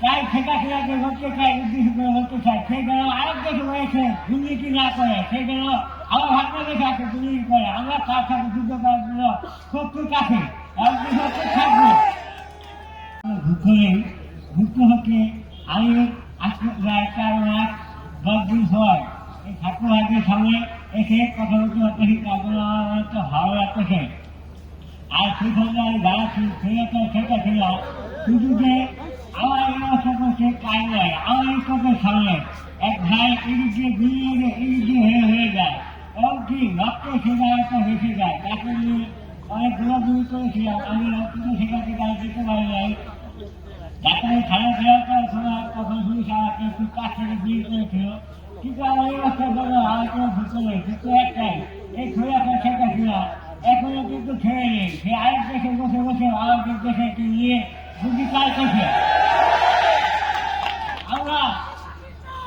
তাই ঠেকাঠেকাকে হতে চাই, উদ্দেশ্য করে হতে চাই। সেই যেন আরেক দেশ রয়েছে দুর্নীতি না করে, সেই যেন আমার ভাবনা দেশে আছে দুর্নীতি করে। আমরা তার সাথে যুদ্ধ করার জন্য শত্রুর কাছে একদিন হচ্ছে থাকবো। ভুক্ত নেই, ভুক্ত হচ্ছে আমি আজকে প্রায় 4 মাস 10 দিন হয় এই ছাত্রভাইদের সামনে এসে কথা বলতে পারতেছি, তার জন্য আমার অনেক ভালো লাগতেছে। আর সেই সঙ্গে আমি দাঁড়াচ্ছি সেটা ছিল শুধু যে আমার এই অবস্থা করছে তাই নয়, আমার এই চোখের সামনে এক ভাই এদিক দিয়ে গুলিয়ে এদিক দিয়ে হয়ে যায় এবং কি রক্ত সেখানে একটা ভেসে যায়। তাকে নিয়ে অনেক দৌড়াদৌড়ি করেছিলাম, আমি কিন্তু সেখান থেকে আর যেতে পারি নাই। ডাক্তারের খারাপ দেওয়ার পর সময় তখন পুলিশ আমাকে একটু কাছ থেকে বিয়ে করেছিল, কিন্তু আমার এই অবস্থার জন্য আমার কোনো ভুক্ত নেই। কিন্তু একটাই, এই ছড়ি আপনার সেটা ছিল এখনো কিন্তু ছেড়ে নেই। সে আরেক দেশে বসে বসে আমাদের দেশে নিয়ে বুদ্ধি কাজ করছে। আমরা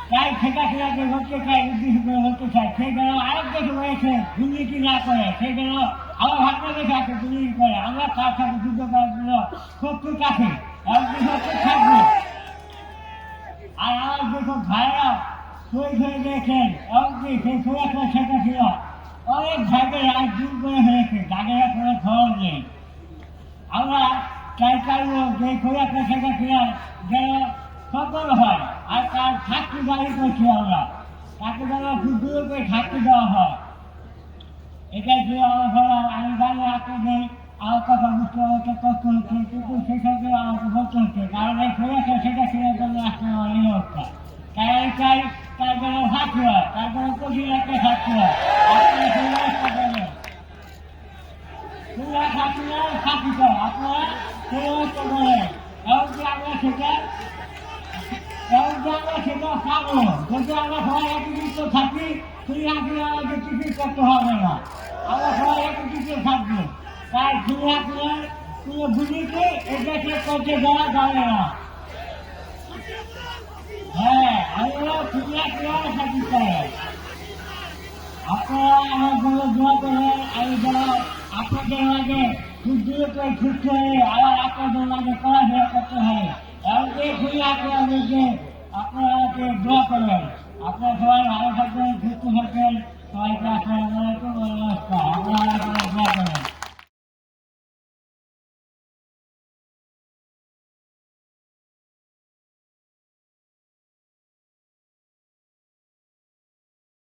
তাই ঠেকাঠেকাকে হতে চাই, উদ্দেশ্য করে হতে চাই। সেই যেন আরেক দেশে রয়েছে দুর্নীতি না করে, সেই যেন আমার ভাবনা দেশে আছে দুর্নীতি করে। আমরা তার সাথে যুদ্ধ করার জন্য শত্রুর কাছে একদিন হচ্ছে থাকবো। আর আমার যেসব ভাইরা শহীদ হয়ে গিয়েছেন এবং কি সেই সুরক্ষা সেটা ছিল অনেক ভাইদের আজ দূর করে হয়েছে, যাদের কোনো খবর নেই। আমরা চাই চাইবো যে সুরক্ষা সেটা ছিল যেন সফল হয়, আর তার শাস্তি দাবি করছি আমরা, তাকে যেন খুব দূর করে শাস্তি দেওয়া হয়। এটাই ছিল আমার ভাবা। আমি জানি আপনাদের আমার কথা বুঝতে আমাকে কষ্ট হচ্ছে, কিন্তু সেই সঙ্গে আমাকে বলতে হচ্ছে, কারণ এই সুরক্ষা সেটা ছিল জন্য আসলে আমার এই অবস্থা। তাই আমি চাই তার জন্য ফাঁকি হয়, তার জন্য কঠিন একটা ফাঁকি হয়। আপনারা সেই ব্যবস্থা করবেন, তোমরা ফাঁকি নয় ফাঁকি চাও, আপনারা সেই ব্যবস্থা করবেন এবং কি আমরা সেটা পাবো। যদি আমরা সবাই একত্রিত থাকি তুমি আসলে আমাদের কিছুই করতে হবে না, আমরা সবাই একত্রিত থাকবো। তাই তুমি আসলে তুমি বুঝিতে এটাকে করতে দেওয়া যাবে না। হ্যাঁ, আমরা তুমি আসলে থাকি চাই। আপনারা আমার জন্য দোয়া করবেন। আমি যেন আপনাদের মাঝে খুব দূরে করে ছুটতে হয়ে আবার আপনাদের মাঝে পড়াশোনা করতে হয় এবং এই খুবই আপনাদেরকে আপনারা আমাকে দোয়া করবেন। আপনারা সবাই ভালো থাকবেন, সুস্থ থাকবেন। সবাইকে আসসালামু আলাইকুম।